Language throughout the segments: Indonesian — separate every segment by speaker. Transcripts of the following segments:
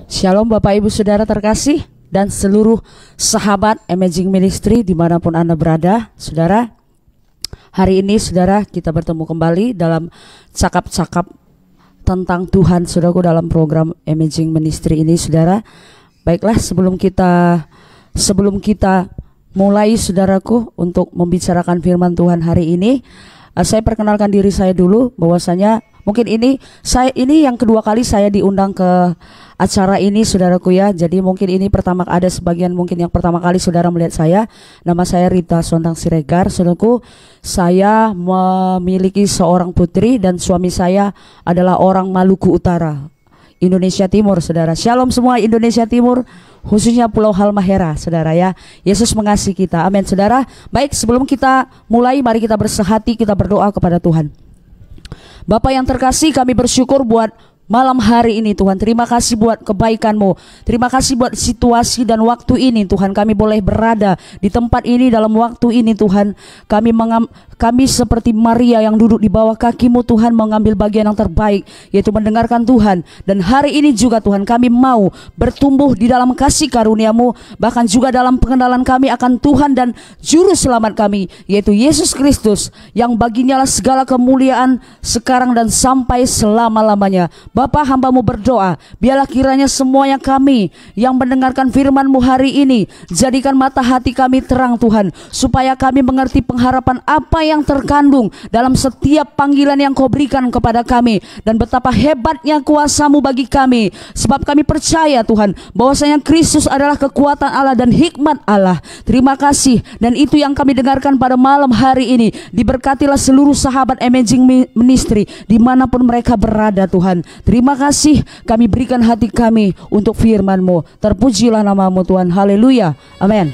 Speaker 1: Shalom Bapak Ibu Saudara terkasih dan seluruh sahabat Amazing Ministry dimanapun Anda berada. Saudara, hari ini saudara kita bertemu kembali dalam cakap-cakap tentang Tuhan saudaraku dalam program Amazing Ministry ini saudara. Baiklah, sebelum kita mulai saudaraku untuk membicarakan firman Tuhan hari ini, saya perkenalkan diri saya dulu bahwasanya mungkin ini yang kedua kali saya diundang ke acara ini saudaraku ya. Jadi mungkin ini ada sebagian mungkin yang pertama kali saudara melihat saya. Nama saya Rita Sondang Siregar. Saudaraku, saya memiliki seorang putri dan suami saya adalah orang Maluku Utara, Indonesia Timur saudara. Shalom semua Indonesia Timur, khususnya Pulau Halmahera saudara ya. Yesus mengasihi kita, amin saudara. Baik, sebelum kita mulai mari kita bersehati, kita berdoa kepada Tuhan. Bapak yang terkasih, kami bersyukur buat malam hari ini Tuhan. Terima kasih buat kebaikan-Mu. Terima kasih buat situasi dan waktu ini Tuhan. Kami boleh berada di tempat ini dalam waktu ini Tuhan. Kami seperti Maria yang duduk di bawah kaki-Mu Tuhan, mengambil bagian yang terbaik, yaitu mendengarkan Tuhan. Dan hari ini juga Tuhan, kami mau bertumbuh di dalam kasih karunia-Mu, bahkan juga dalam pengenalan kami akan Tuhan dan Juru Selamat kami, yaitu Yesus Kristus, yang baginya lah segala kemuliaan sekarang dan sampai selama-lamanya. Bapa, hamba-Mu berdoa, biarlah kiranya semuanya kami yang mendengarkan firman-Mu hari ini, jadikan mata hati kami terang Tuhan, supaya kami mengerti pengharapan apa yang terkandung dalam setiap panggilan yang Kau berikan kepada kami, dan betapa hebatnya kuasa-Mu bagi kami, sebab kami percaya Tuhan bahwasanya Kristus adalah kekuatan Allah dan hikmat Allah. Terima kasih, dan itu yang kami dengarkan pada malam hari ini. Diberkatilah seluruh sahabat Amazing Ministry dimanapun mereka berada Tuhan. Terima kasih, kami berikan hati kami untuk firman-Mu. Terpujilah nama-Mu Tuhan, haleluya, amin.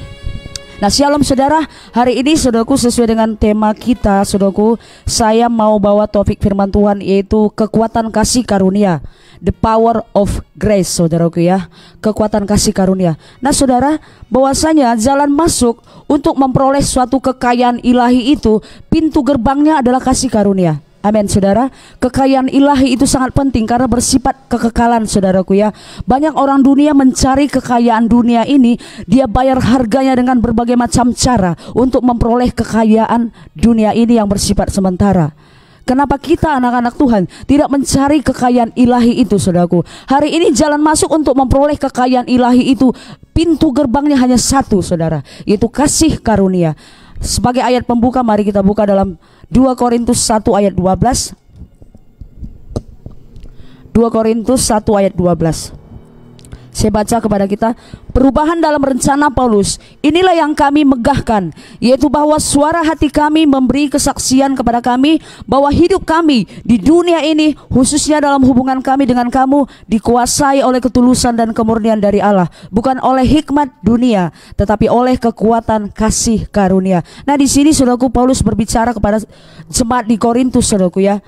Speaker 1: Nah, shalom saudara, hari ini saudaraku sesuai dengan tema kita saudaraku, saya mau bawa topik firman Tuhan yaitu kekuatan kasih karunia, the power of grace saudaraku ya, kekuatan kasih karunia. Nah saudara, bahwasanya jalan masuk untuk memperoleh suatu kekayaan ilahi itu, pintu gerbangnya adalah kasih karunia. Amin saudara, kekayaan ilahi itu sangat penting karena bersifat kekekalan saudaraku ya. Banyak orang dunia mencari kekayaan dunia ini, dia bayar harganya dengan berbagai macam cara untuk memperoleh kekayaan dunia ini yang bersifat sementara. Kenapa kita anak-anak Tuhan tidak mencari kekayaan ilahi itu saudaraku? Hari ini jalan masuk untuk memperoleh kekayaan ilahi itu, pintu gerbangnya hanya satu saudara, yaitu kasih karunia. Sebagai ayat pembuka, mari kita buka dalam 2 Korintus 1 ayat 12. 2 Korintus 1 ayat 12. Saya baca kepada kita, perubahan dalam rencana Paulus, inilah yang kami megahkan, yaitu bahwa suara hati kami memberi kesaksian kepada kami bahwa hidup kami di dunia ini, khususnya dalam hubungan kami dengan kamu, dikuasai oleh ketulusan dan kemurnian dari Allah, bukan oleh hikmat dunia, tetapi oleh kekuatan kasih karunia. Nah, di sini saudaraku, Paulus berbicara kepada jemaat di Korintus saudaraku ya.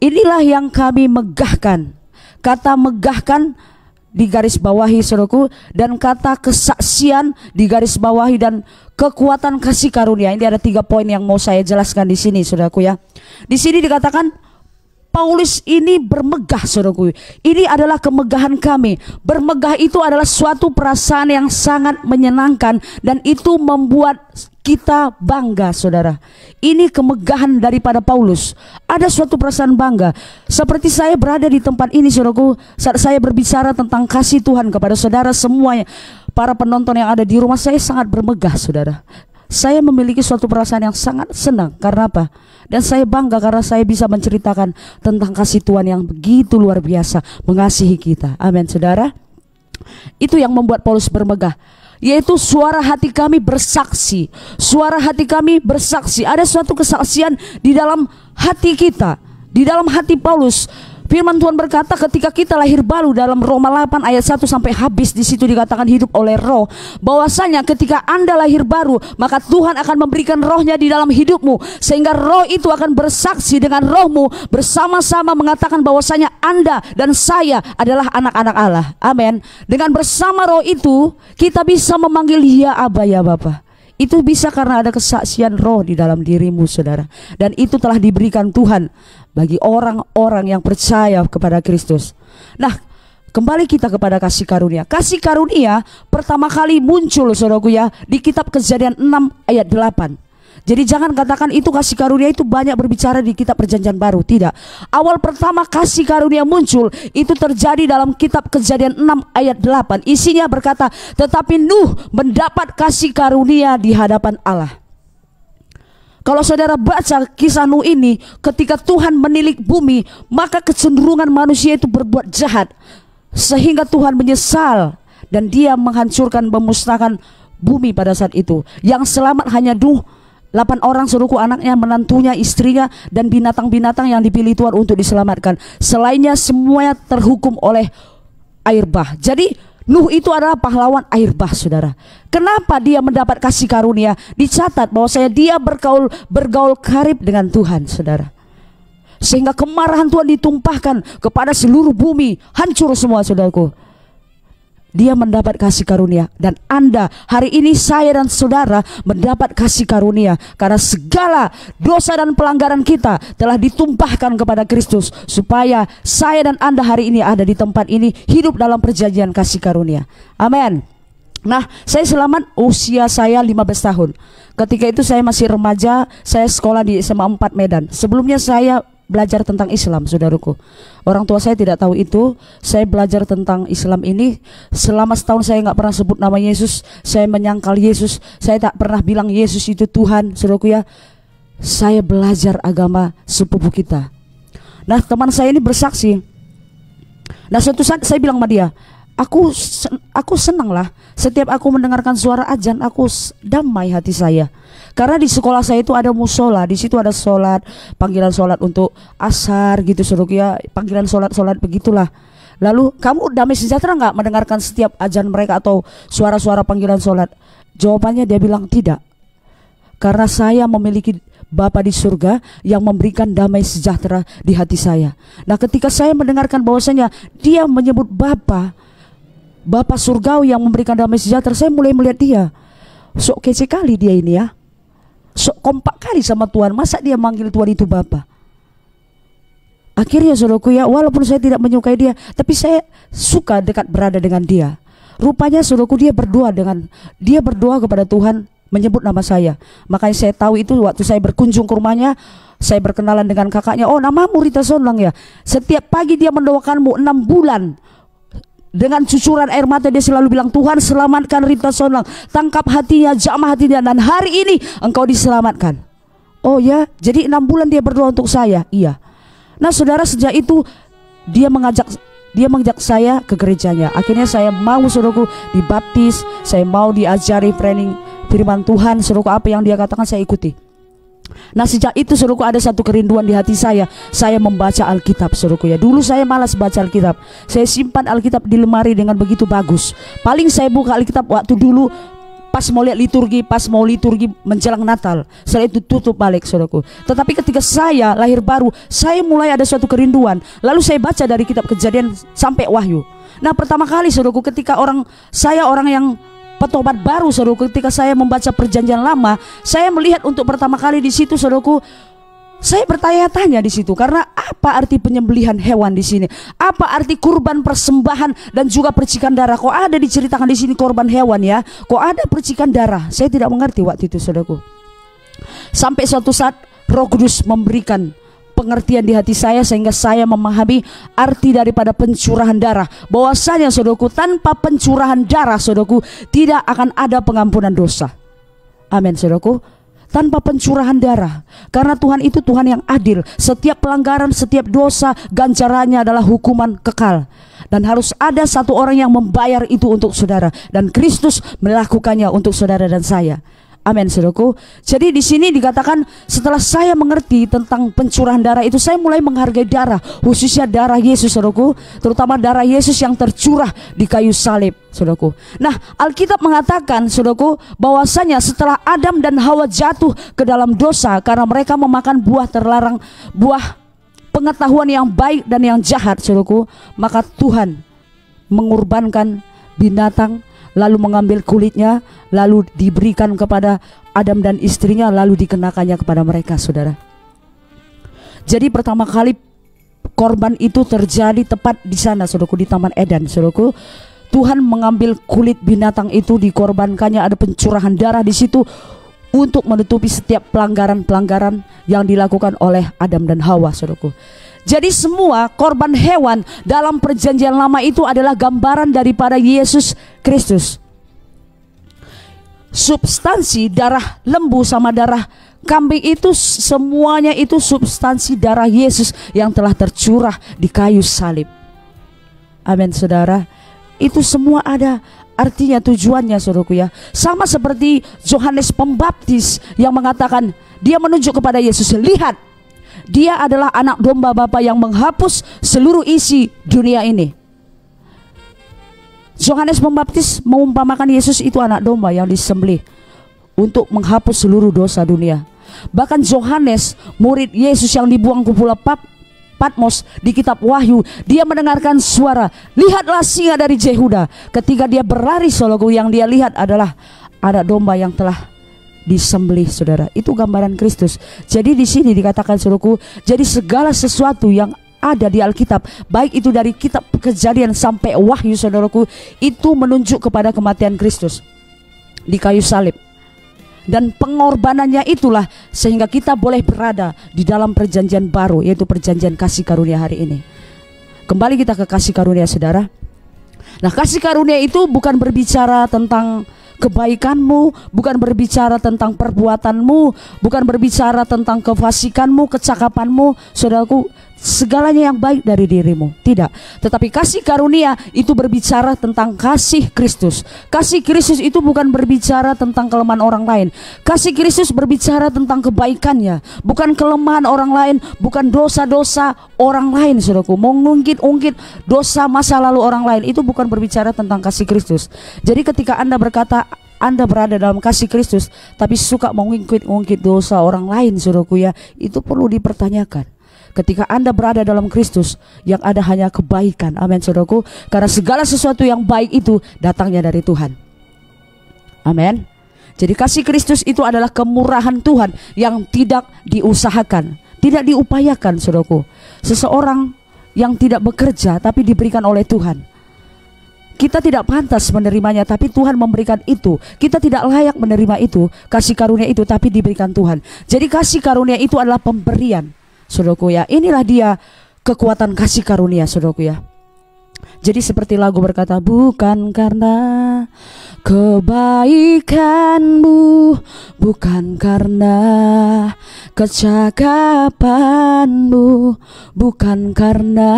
Speaker 1: Inilah yang kami megahkan. Kata megahkan di garis bawahi saudaraku, dan kata kesaksian di garis bawahi, dan kekuatan kasih karunia. Ini ada 3 poin yang mau saya jelaskan di sini saudaraku ya. Di sini dikatakan Paulus ini bermegah saudaraku. Ini adalah kemegahan kami. Bermegah itu adalah suatu perasaan yang sangat menyenangkan, dan itu membuat kita bangga saudara. Ini kemegahan daripada Paulus. Ada suatu perasaan bangga. Seperti saya berada di tempat ini saudaraku, saat saya berbicara tentang kasih Tuhan kepada saudara semuanya, para penonton yang ada di rumah, saya sangat bermegah saudara. Saya memiliki suatu perasaan yang sangat senang. Karena apa? Dan saya bangga karena saya bisa menceritakan tentang kasih Tuhan yang begitu luar biasa mengasihi kita. Amin saudara. Itu yang membuat Paulus bermegah, yaitu suara hati kami bersaksi. Suara hati kami bersaksi. Ada suatu kesaksian di dalam hati kita, di dalam hati Paulus. Firman Tuhan berkata ketika kita lahir baru, dalam Roma 8 ayat 1 sampai habis, di situ dikatakan hidup oleh roh. Bahwasanya ketika Anda lahir baru, maka Tuhan akan memberikan rohnya di dalam hidupmu, sehingga roh itu akan bersaksi dengan rohmu, bersama-sama mengatakan bahwasanya Anda dan saya adalah anak-anak Allah. Amin. Dengan bersama roh itu kita bisa memanggil ya Aba, ya Bapa. Itu bisa karena ada kesaksian roh di dalam dirimu saudara. Dan itu telah diberikan Tuhan bagi orang-orang yang percaya kepada Kristus. Nah, Kembali kita kepada kasih karunia. Kasih karunia pertama kali muncul saudaraku ya di kitab Kejadian 6 ayat 8. Jadi jangan katakan itu kasih karunia itu banyak berbicara di kitab Perjanjian Baru. Tidak. Awal pertama kasih karunia muncul itu terjadi dalam kitab Kejadian 6 ayat 8. Isinya berkata, tetapi Nuh mendapat kasih karunia di hadapan Allah. Kalau saudara baca kisah Nuh ini, ketika Tuhan menilik bumi, maka kecenderungan manusia itu berbuat jahat, sehingga Tuhan menyesal dan dia menghancurkan, memusnahkan bumi pada saat itu. Yang selamat hanya Nuh, 8 orang suruhku, anaknya, menantunya, istrinya, dan binatang-binatang yang dipilih Tuhan untuk diselamatkan. Selainnya semuanya terhukum oleh air bah. Jadi Nuh itu adalah pahlawan air bah, saudara. Kenapa dia mendapat kasih karunia? Dicatat bahwa dia bergaul karib dengan Tuhan, saudara. Sehingga kemarahan Tuhan ditumpahkan kepada seluruh bumi, hancur semua, saudaraku. Dia mendapat kasih karunia. Dan Anda hari ini, saya dan saudara mendapat kasih karunia karena segala dosa dan pelanggaran kita telah ditumpahkan kepada Kristus, supaya saya dan Anda hari ini ada di tempat ini, hidup dalam perjanjian kasih karunia. Amin. Nah, saya selamat usia saya 15 tahun. Ketika itu saya masih remaja, saya sekolah di SMA 4 Medan. Sebelumnya saya belajar tentang Islam, saudaraku. Orang tua saya tidak tahu itu. Saya belajar tentang Islam ini selama setahun. Saya nggak pernah sebut nama Yesus. Saya menyangkal Yesus. Saya tak pernah bilang Yesus itu Tuhan, saudaraku ya. Saya belajar agama sepupu kita. Nah, teman saya ini bersaksi. Nah, suatu saat saya bilang sama dia, aku senang lah setiap aku mendengarkan suara azan, aku damai hati saya. Karena di sekolah saya itu ada musola, di situ ada sholat, panggilan sholat untuk asar gitu, saudaraku ya, panggilan sholat begitulah. Lalu, kamu damai sejahtera nggak mendengarkan setiap azan mereka atau suara-suara panggilan sholat? Jawabannya dia bilang tidak. Karena saya memiliki Bapa di surga yang memberikan damai sejahtera di hati saya. Nah, ketika saya mendengarkan bahwasanya dia menyebut Bapa surgawi yang memberikan damai sejahtera, saya mulai melihat dia, sok kece kali dia ini ya, sok kompak kali sama Tuhan. Masa dia manggil Tuhan itu Bapa? Akhirnya saudaraku ya, walaupun saya tidak menyukai dia, tapi saya suka dekat berada dengan dia. Rupanya saudaraku, dia berdoa kepada Tuhan, menyebut nama saya. Makanya saya tahu itu waktu saya berkunjung ke rumahnya, saya berkenalan dengan kakaknya. Oh, namamu Rita Sonlang ya. Setiap pagi dia mendoakanmu 6 bulan. Dengan cucuran air mata dia selalu bilang, Tuhan selamatkan Rita Sonlang, tangkap hatinya, jamah hatinya, dan hari ini engkau diselamatkan. Oh ya, jadi 6 bulan dia berdoa untuk saya. Iya. Nah saudara, sejak itu dia mengajak saya ke gerejanya. Akhirnya saya mau, saudaraku, dibaptis. Saya mau diajari training firman Tuhan, saudaraku, apa yang dia katakan saya ikuti. Nah sejak itu saudaraku, ada satu kerinduan di hati saya membaca Alkitab, saudaraku ya. Dulu saya malas baca Alkitab. Saya simpan Alkitab di lemari dengan begitu bagus. Paling saya buka Alkitab waktu dulu pas mau lihat liturgi, pas mau liturgi menjelang Natal. Setelah itu tutup balik, saudaraku. Tetapi ketika saya lahir baru, saya mulai ada suatu kerinduan. Lalu saya baca dari kitab Kejadian sampai Wahyu. Nah pertama kali, saudaraku, ketika orang yang petobat baru, saudaraku, ketika saya membaca Perjanjian Lama, saya melihat untuk pertama kali di situ, saudaraku, saya bertanya-tanya di situ, karena apa arti penyembelihan hewan di sini? Apa arti kurban persembahan dan juga percikan darah? Kok ada diceritakan di sini korban hewan ya? Kok ada percikan darah? Saya tidak mengerti waktu itu, saudaraku. Sampai suatu saat Roh Kudus memberikan pengertian di hati saya, sehingga saya memahami arti daripada pencurahan darah. Bahwasanya saudaraku, tanpa pencurahan darah, saudaraku, tidak akan ada pengampunan dosa. Amin, saudaraku. Tanpa pencurahan darah, karena Tuhan itu Tuhan yang adil. Setiap pelanggaran, setiap dosa, ganjarannya adalah hukuman kekal. Dan harus ada satu orang yang membayar itu untuk saudara, dan Kristus melakukannya untuk saudara dan saya. Amin, saudaraku. Jadi di sini dikatakan, setelah saya mengerti tentang pencurahan darah itu, saya mulai menghargai darah, khususnya darah Yesus, saudaraku, terutama darah Yesus yang tercurah di kayu salib, saudaraku. Nah, Alkitab mengatakan, saudaraku, bahwasanya setelah Adam dan Hawa jatuh ke dalam dosa karena mereka memakan buah terlarang, buah pengetahuan yang baik dan yang jahat, saudaraku, maka Tuhan mengorbankan binatang, lalu mengambil kulitnya, lalu diberikan kepada Adam dan istrinya, lalu dikenakannya kepada mereka, saudara. Jadi pertama kali korban itu terjadi tepat di sana, saudaraku, di Taman Eden, saudaraku. Tuhan mengambil kulit binatang itu, dikorbankannya, ada pencurahan darah di situ untuk menutupi setiap pelanggaran-pelanggaran yang dilakukan oleh Adam dan Hawa, saudaraku. Jadi semua korban hewan dalam perjanjian lama itu adalah gambaran daripada Yesus Kristus. Substansi darah lembu sama darah kambing itu semuanya itu substansi darah Yesus yang telah tercurah di kayu salib. Amin, saudara. Itu semua ada artinya, tujuannya, saudaraku ya. Sama seperti Yohanes Pembaptis yang mengatakan, dia menunjuk kepada Yesus, lihat, dia adalah anak domba Bapa yang menghapus seluruh isi dunia ini. Yohanes Pembaptis mengumpamakan Yesus itu anak domba yang disembelih untuk menghapus seluruh dosa dunia. Bahkan Yohanes, murid Yesus yang dibuang ke pulau Patmos di kitab Wahyu, dia mendengarkan suara, lihatlah singa dari Yehuda. Ketika dia berlari, saudaraku, yang dia lihat adalah anak domba yang telah disembelih, saudara. Itu gambaran Kristus. Jadi di sini dikatakan, saudaraku, jadi segala sesuatu yang ada di Alkitab, baik itu dari kitab Kejadian sampai Wahyu, saudaraku, itu menunjuk kepada kematian Kristus di kayu salib. Dan pengorbanannya itulah sehingga kita boleh berada di dalam perjanjian baru, yaitu perjanjian kasih karunia hari ini. Kembali kita ke kasih karunia, saudara. Nah, kasih karunia itu bukan berbicara tentang kebaikanmu, bukan berbicara tentang perbuatanmu, bukan berbicara tentang kefasikanmu, kecakapanmu, saudaraku, segalanya yang baik dari dirimu. Tidak. Tetapi kasih karunia itu berbicara tentang kasih Kristus. Kasih Kristus itu bukan berbicara tentang kelemahan orang lain. Kasih Kristus berbicara tentang kebaikannya, bukan kelemahan orang lain, bukan dosa-dosa orang lain, saudaraku. Mengungkit-ungkit dosa masa lalu orang lain, itu bukan berbicara tentang kasih Kristus. Jadi ketika Anda berkata Anda berada dalam kasih Kristus, tapi suka mengungkit-ungkit dosa orang lain, saudaraku ya, itu perlu dipertanyakan. Ketika Anda berada dalam Kristus, yang ada hanya kebaikan. Amin, saudaraku. Karena segala sesuatu yang baik itu datangnya dari Tuhan. Amin. Jadi kasih Kristus itu adalah kemurahan Tuhan yang tidak diusahakan, tidak diupayakan, saudaraku. Seseorang yang tidak bekerja tapi diberikan oleh Tuhan. Kita tidak pantas menerimanya, tapi Tuhan memberikan itu. Kita tidak layak menerima itu, kasih karunia itu, tapi diberikan Tuhan. Jadi kasih karunia itu adalah pemberian, saudaraku ya. Inilah dia kekuatan kasih karunia, saudaraku ya. Jadi seperti lagu berkata, bukan karena kebaikanmu, bukan karena kecakapanmu, bukan karena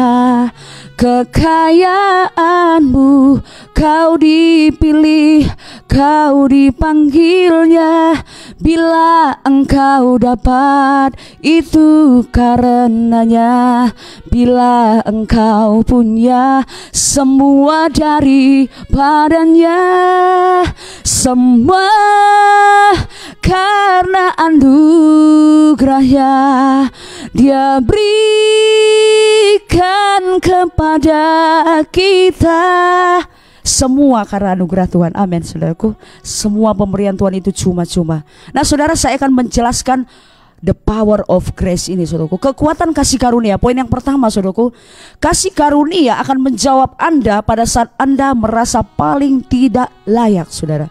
Speaker 1: kekayaanmu, kau dipilih, kau dipanggilnya. Bila engkau dapat, itu karenanya. Bila engkau punya semua daripadanya, semua karena anugerahnya Dia berikan kepada kita. Semua karena anugerah Tuhan. Amin, saudaraku. Semua pemberian Tuhan itu cuma-cuma. Nah, saudara, saya akan menjelaskan the power of grace ini, saudaraku. Kekuatan kasih karunia. Poin yang pertama, saudaraku, kasih karunia akan menjawab Anda pada saat Anda merasa paling tidak layak, saudara.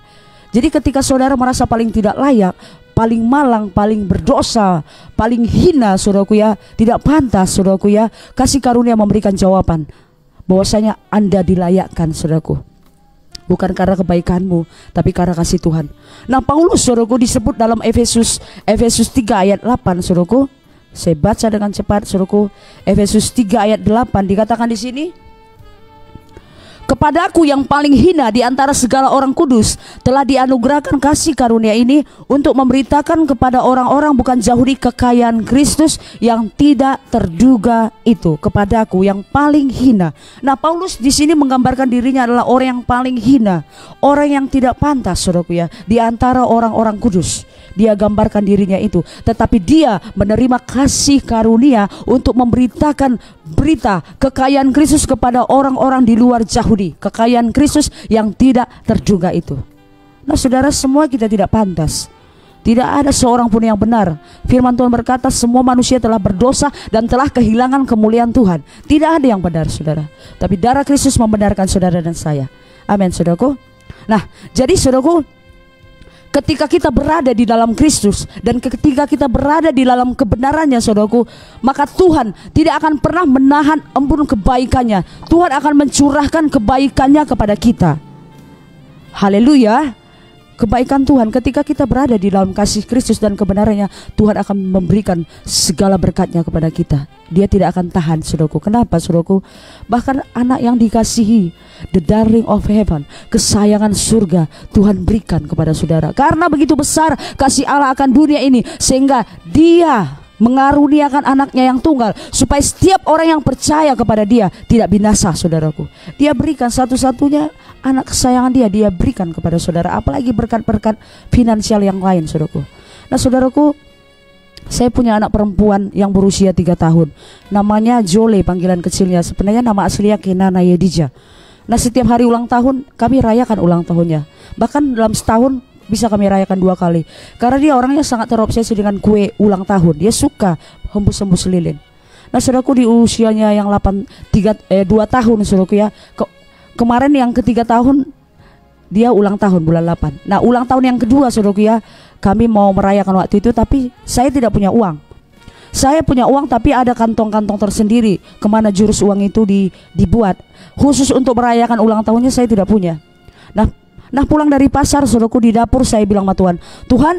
Speaker 1: Jadi ketika saudara merasa paling tidak layak, paling malang, paling berdosa, paling hina, saudaraku ya, tidak pantas, saudaraku ya, kasih karunia memberikan jawaban bahwasanya Anda dilayakkan, saudaraku. Bukan karena kebaikanmu, tapi karena kasih Tuhan. Nah, Paulus, saudaraku, disebut dalam Efesus 3 ayat 8, saudaraku. Saya baca dengan cepat, saudaraku. Efesus 3 ayat 8 dikatakan di sini, kepadaku yang paling hina di antara segala orang kudus telah dianugerahkan kasih karunia ini untuk memberitakan kepada orang-orang bukan Yahudi kekayaan Kristus yang tidak terduga itu. Kepadaku yang paling hina. Nah, Paulus di sini menggambarkan dirinya adalah orang yang paling hina, orang yang tidak pantas, saudaraku ya, di antara orang-orang kudus. Dia gambarkan dirinya itu, tetapi dia menerima kasih karunia untuk memberitakan berita kekayaan Kristus kepada orang-orang di luar Yahudi, kekayaan Kristus yang tidak terduga itu. Nah, saudara, semua kita tidak pantas, Tidak ada seorang pun yang benar. Firman Tuhan berkata semua manusia telah berdosa dan telah kehilangan kemuliaan Tuhan. Tidak ada yang benar, saudara. Tapi darah Kristus membenarkan saudara dan saya. Amin, saudaraku. Nah, jadi saudaraku, ketika kita berada di dalam Kristus dan ketika kita berada di dalam kebenarannya, saudaraku, maka Tuhan tidak akan pernah menahan embun kebaikannya. Tuhan akan mencurahkan kebaikannya kepada kita. Haleluya. Kebaikan Tuhan ketika kita berada di dalam kasih Kristus dan kebenarannya, Tuhan akan memberikan segala berkatnya kepada kita. Dia tidak akan tahan, saudaraku. Kenapa, saudaraku? Bahkan anak yang dikasihi, the darling of heaven, kesayangan surga, Tuhan berikan kepada saudara. Karena begitu besar kasih Allah akan dunia ini, sehingga Dia mengaruniakan anaknya yang tunggal, supaya setiap orang yang percaya kepada Dia tidak binasa, saudaraku. Dia berikan satu-satunya anak kesayangan Dia berikan kepada saudara. Apalagi berkat-berkat finansial yang lain, saudaraku. Nah, saudaraku, saya punya anak perempuan yang berusia 3 tahun. Namanya Jole, panggilan kecilnya. Sebenarnya nama aslinya Kenana Yedija. Nah, setiap hari ulang tahun kami rayakan ulang tahunnya. Bahkan dalam setahun bisa kami rayakan 2 kali. Karena dia orangnya sangat terobsesi dengan kue ulang tahun. Dia suka hembus-hembus lilin. Nah, saudaraku, di usianya yang 2 tahun, saudaraku ya, kemarin yang ke-3 tahun dia ulang tahun bulan 8. Nah, ulang tahun yang kedua, saudaraku ya, kami mau merayakan waktu itu, tapi saya tidak punya uang. Saya punya uang tapi ada kantong-kantong tersendiri kemana jurus uang itu dibuat. Khusus untuk merayakan ulang tahunnya saya tidak punya. Nah, pulang dari pasar, saudaraku, di dapur saya bilang sama Tuhan, Tuhan,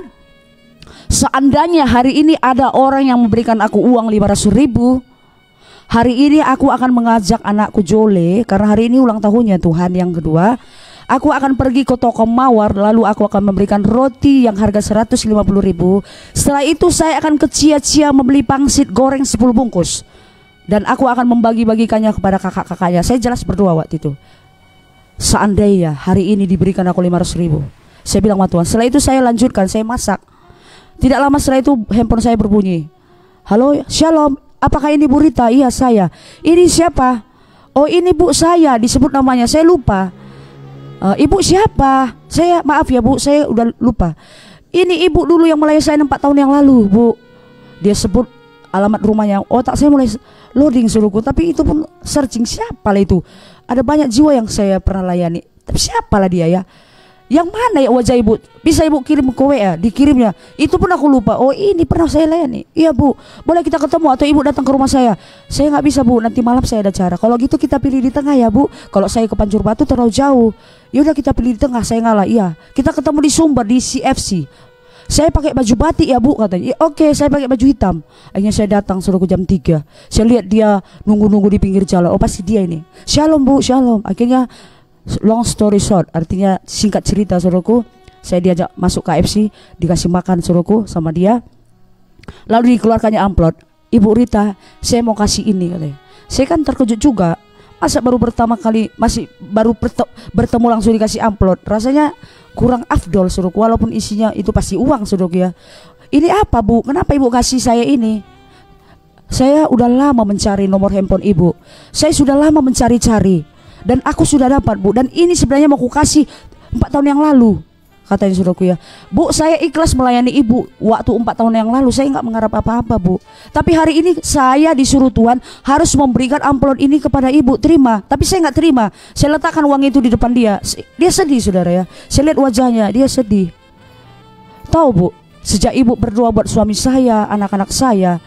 Speaker 1: seandainya hari ini ada orang yang memberikan aku uang 500.000, hari ini aku akan mengajak anakku Jole, karena hari ini ulang tahunnya Tuhan yang kedua. Aku akan pergi ke toko Mawar, lalu aku akan memberikan roti yang harga 150.000. Setelah itu saya akan ke Cia-Cia membeli pangsit goreng 10 bungkus. Dan aku akan membagi-bagikannya kepada kakak-kakaknya. Saya jelas berdoa waktu itu. Seandainya hari ini diberikan aku 500.000, saya bilang sama Tuhan. Setelah itu saya lanjutkan, saya masak. Tidak lama setelah itu handphone saya berbunyi. Halo, Shalom, apakah ini Bu Rita? Iya, saya. Ini siapa? Oh, ini Bu saya, disebut namanya, saya lupa. Ibu siapa? Saya, maaf ya Bu, saya udah lupa. Ini ibu dulu yang melayani saya 4 tahun yang lalu, Bu. Dia sebut alamat rumahnya. Otak saya mulai loading, suruhku. Tapi itu pun searching, siapa lah itu. Ada banyak jiwa yang saya pernah layani, tapi siapalah dia ya? Yang mana ya wajah ibu? Bisa ibu kirim ke WA, dikirimnya. Itu pun aku lupa. Oh, ini pernah saya layani. Iya Bu, boleh kita ketemu atau ibu datang ke rumah saya? Saya nggak bisa Bu, nanti malam saya ada acara. Kalau gitu kita pilih di tengah ya Bu. Kalau saya ke Pancur Batu terlalu jauh. Yaudah kita pilih di tengah, saya ngalah. Iya, kita ketemu di Sumber di CFC. Saya pakai baju batik ya Bu, katanya. Ya, oke, saya pakai baju hitam. Akhirnya saya datang, suruhku jam 3. Saya lihat dia nunggu-nunggu di pinggir jalan. Oh, pasti dia ini. Shalom Bu, shalom. Akhirnya long story short, artinya singkat cerita, suruhku, saya diajak masuk KFC, dikasih makan suruhku sama dia. Lalu dikeluarkannya amplop. Ibu Rita, saya mau kasih ini, katanya. Saya kan terkejut juga. Masa baru pertama kali, masih baru bertemu langsung dikasih amplop. Rasanya kurang afdol, suruhku, walaupun isinya itu pasti uang, suruhku ya. Ini apa Bu? Kenapa ibu kasih saya ini? Saya udah lama mencari nomor handphone ibu. Saya sudah lama mencari-cari dan aku sudah dapat Bu. Dan ini sebenarnya mau aku kasih 4 tahun yang lalu, katanya suruhku ya. Bu, saya ikhlas melayani ibu waktu 4 tahun yang lalu. Saya nggak mengharap apa-apa Bu. Tapi hari ini saya disuruh Tuhan harus memberikan amplop ini kepada ibu. Terima. Tapi saya nggak terima. Saya letakkan uang itu di depan dia. Dia sedih, saudara ya. Saya lihat wajahnya, dia sedih. Tahu Bu, sejak ibu berdoa buat suami saya, anak-anak saya,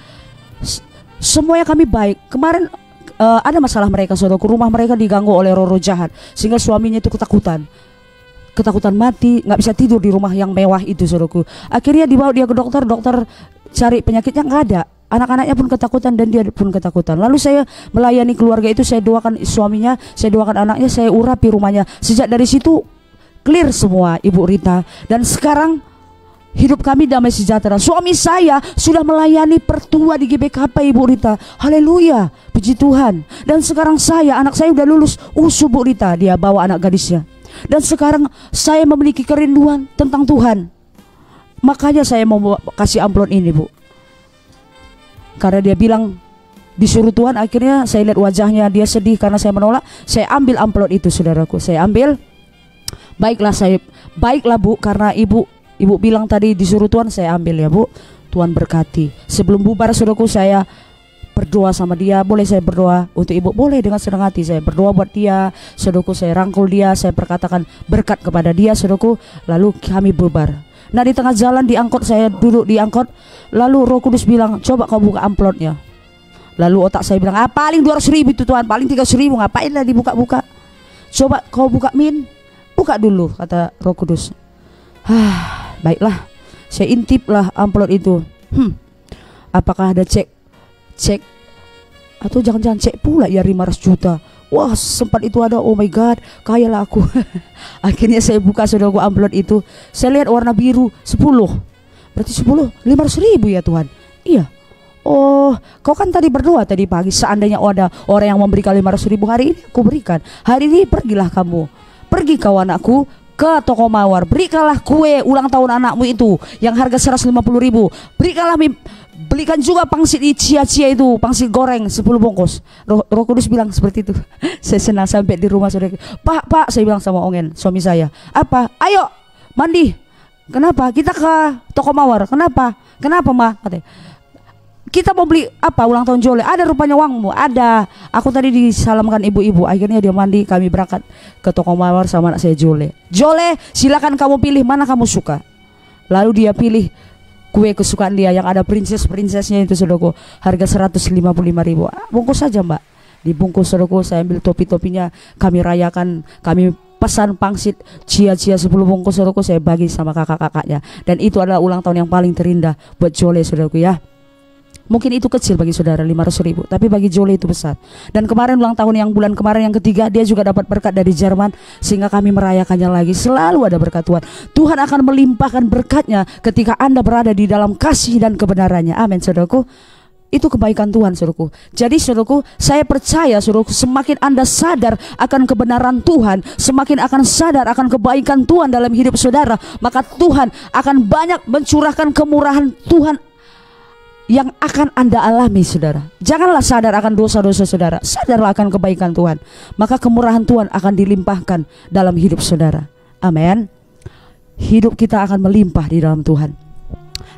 Speaker 1: semuanya kami baik. Kemarin ada masalah mereka, saudaraku. Rumah mereka diganggu oleh roh-roh jahat, sehingga suaminya itu ketakutan mati, nggak bisa tidur di rumah yang mewah itu, saudaraku. Akhirnya dibawa dia ke dokter, dokter cari penyakitnya nggak ada. Anak-anaknya pun ketakutan dan dia pun ketakutan. Lalu saya melayani keluarga itu, saya doakan suaminya, saya doakan anaknya, saya urapi rumahnya. Sejak dari situ clear semua, Ibu Rita. Dan sekarang hidup kami damai sejahtera. Suami saya sudah melayani pertua di GBKP, Ibu Rita. Haleluya, puji Tuhan. Dan sekarang anak saya udah lulus USU, Bu Rita. Dia bawa anak gadisnya. Dan sekarang saya memiliki kerinduan tentang Tuhan. Makanya saya mau kasih amplop ini Bu. Karena dia bilang disuruh Tuhan. Akhirnya saya lihat wajahnya, dia sedih karena saya menolak. Saya ambil amplop itu, saudaraku. Saya ambil. Baiklah Bu, karena ibu Ibu bilang tadi disuruh Tuhan, saya ambil ya Bu. Tuhan berkati. Sebelum bubar saudaraku, saya berdoa sama dia. Boleh saya berdoa untuk ibu? Boleh, dengan senang hati saya berdoa buat dia. Saudaraku, saya rangkul dia, saya perkatakan berkat kepada dia saudaraku. Lalu kami bubar. Nah di tengah jalan di angkot, saya duduk di angkot. Lalu Roh Kudus bilang, coba kau buka amplopnya. Lalu otak saya bilang, paling 200.000 itu Tuhan, paling 300.000, ngapain lah dibuka-buka. Coba kau buka Min, buka dulu, kata Roh Kudus. Baiklah, saya intip lah amplop itu. Apakah ada cek atau jangan-jangan cek pula ya 500 juta. Wah, sempat itu ada, oh my god, kaya lah aku. Akhirnya saya buka saudaraku amplop itu. Saya lihat warna biru 10. Berarti 10, 500.000 ya Tuhan. Iya. Oh, kau kan tadi berdoa tadi pagi, seandainya ada orang yang memberikan 500.000 hari ini, aku berikan. Hari ini pergilah kamu, pergi kau anakku ke toko mawar, berikanlah kue ulang tahun anakmu itu yang harga 150.000. Berikanlah belikan juga pangsit cia-cia itu, pangsit goreng 10 bungkus. Roh Kudus bilang seperti itu. Saya senang sampai di rumah saudara. Pak, saya bilang sama Ongen, suami saya. Apa? Ayo mandi. Kenapa? Kita ke toko mawar. Kenapa Ma? Katanya, kita mau beli apa ulang tahun Jole. Ada rupanya uangmu. Ada. Aku tadi disalamkan ibu-ibu. Akhirnya dia mandi, kami berangkat ke toko mawar sama anak saya Jole. Jole, silakan kamu pilih mana kamu suka. Lalu dia pilih kue kesukaan dia yang ada prinsesnya itu saudaraku, harga 155.000. Bungkus saja Mbak. Dibungkus saudaraku, saya ambil topi-topinya, kami rayakan, kami pesan pangsit cia-cia 10 bungkus saudaraku, saya bagi sama kakak-kakaknya. Dan itu adalah ulang tahun yang paling terindah buat Jole saudaraku ya. Mungkin itu kecil bagi saudara 500.000, tapi bagi Jole itu besar. Dan kemarin ulang tahun yang bulan kemarin yang ketiga, dia juga dapat berkat dari Jerman, sehingga kami merayakannya lagi. Selalu ada berkat Tuhan. Tuhan akan melimpahkan berkatnya ketika Anda berada di dalam kasih dan kebenarannya. Amin saudaraku. Itu kebaikan Tuhan saudaraku. Jadi saudaraku, saya percaya saudaraku, semakin Anda sadar akan kebenaran Tuhan, semakin akan sadar akan kebaikan Tuhan dalam hidup saudara, maka Tuhan akan banyak mencurahkan kemurahan Tuhan yang akan Anda alami saudara. Janganlah sadar akan dosa-dosa saudara, sadarlah akan kebaikan Tuhan, maka kemurahan Tuhan akan dilimpahkan dalam hidup saudara. Amin. Hidup kita akan melimpah di dalam Tuhan.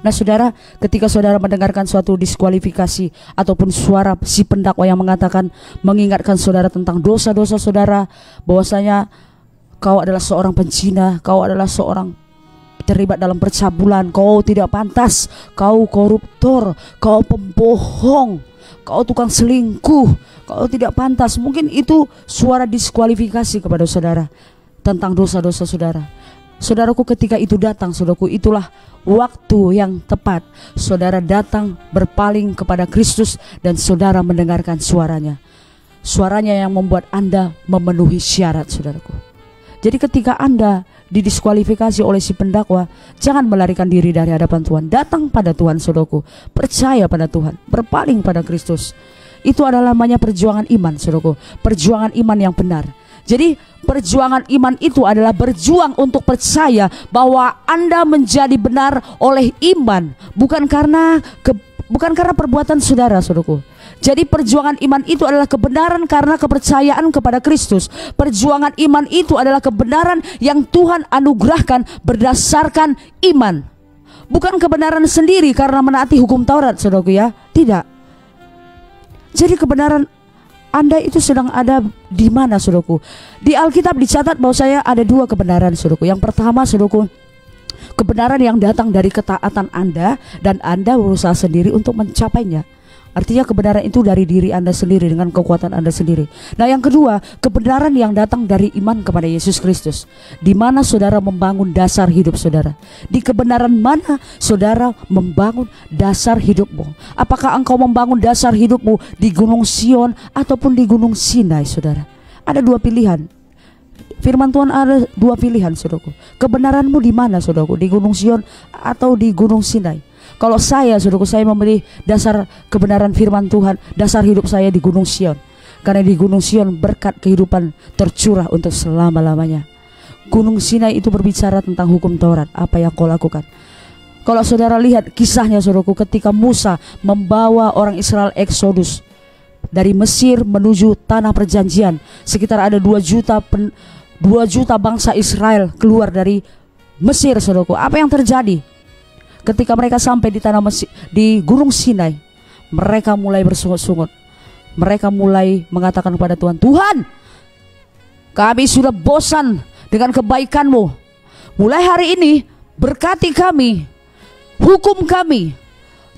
Speaker 1: Nah saudara, ketika saudara mendengarkan suatu diskualifikasi ataupun suara si pendakwa yang mengatakan, mengingatkan saudara tentang dosa-dosa saudara, bahwasanya kau adalah seorang pencina, kau adalah seorang terlibat dalam percabulan, kau tidak pantas, kau koruptor, kau pembohong, kau tukang selingkuh, kau tidak pantas. Mungkin itu suara diskualifikasi kepada saudara tentang dosa-dosa saudara. Saudaraku, ketika itu datang saudaraku, itulah waktu yang tepat saudara datang berpaling kepada Kristus dan saudara mendengarkan suaranya. Suaranya yang membuat Anda memenuhi syarat saudaraku. Jadi ketika Anda didiskualifikasi oleh si pendakwa, jangan melarikan diri dari hadapan Tuhan. Datang pada Tuhan saudaraku, percaya pada Tuhan, berpaling pada Kristus. Itu adalah namanya perjuangan iman saudaraku, perjuangan iman yang benar. Jadi perjuangan iman itu adalah berjuang untuk percaya bahwa Anda menjadi benar oleh iman, bukan karena perbuatan saudara saudaraku. Jadi perjuangan iman itu adalah kebenaran karena kepercayaan kepada Kristus. Perjuangan iman itu adalah kebenaran yang Tuhan anugerahkan berdasarkan iman, bukan kebenaran sendiri karena menaati hukum Taurat saudaraku ya. Tidak. Jadi kebenaran Anda itu sedang ada di mana saudaraku? Di Alkitab dicatat bahwa saya ada dua kebenaran saudaraku. Yang pertama saudaraku, kebenaran yang datang dari ketaatan Anda dan Anda berusaha sendiri untuk mencapainya. Artinya kebenaran itu dari diri Anda sendiri dengan kekuatan Anda sendiri. Nah yang kedua, kebenaran yang datang dari iman kepada Yesus Kristus. Di mana saudara membangun dasar hidup saudara? Di kebenaran mana saudara membangun dasar hidupmu? Apakah engkau membangun dasar hidupmu di Gunung Sion ataupun di Gunung Sinai saudara? Ada dua pilihan. Firman Tuhan ada dua pilihan saudaraku. Kebenaranmu di mana saudaraku? Di Gunung Sion atau di Gunung Sinai? Kalau saya saudaraku, saya memilih dasar kebenaran firman Tuhan, dasar hidup saya di Gunung Sion. Karena di Gunung Sion berkat kehidupan tercurah untuk selama-lamanya. Gunung Sinai itu berbicara tentang hukum Taurat, apa yang kau lakukan. Kalau saudara lihat kisahnya saudaraku, ketika Musa membawa orang Israel eksodus dari Mesir menuju tanah perjanjian, sekitar ada 2 juta bangsa Israel keluar dari Mesir, saudaraku. Apa yang terjadi? Ketika mereka sampai di tanah Mesir, di Gunung Sinai, mereka mulai bersungut-sungut. Mereka mulai mengatakan kepada Tuhan, Tuhan, kami sudah bosan dengan kebaikan-Mu. Mulai hari ini berkati kami, hukum kami.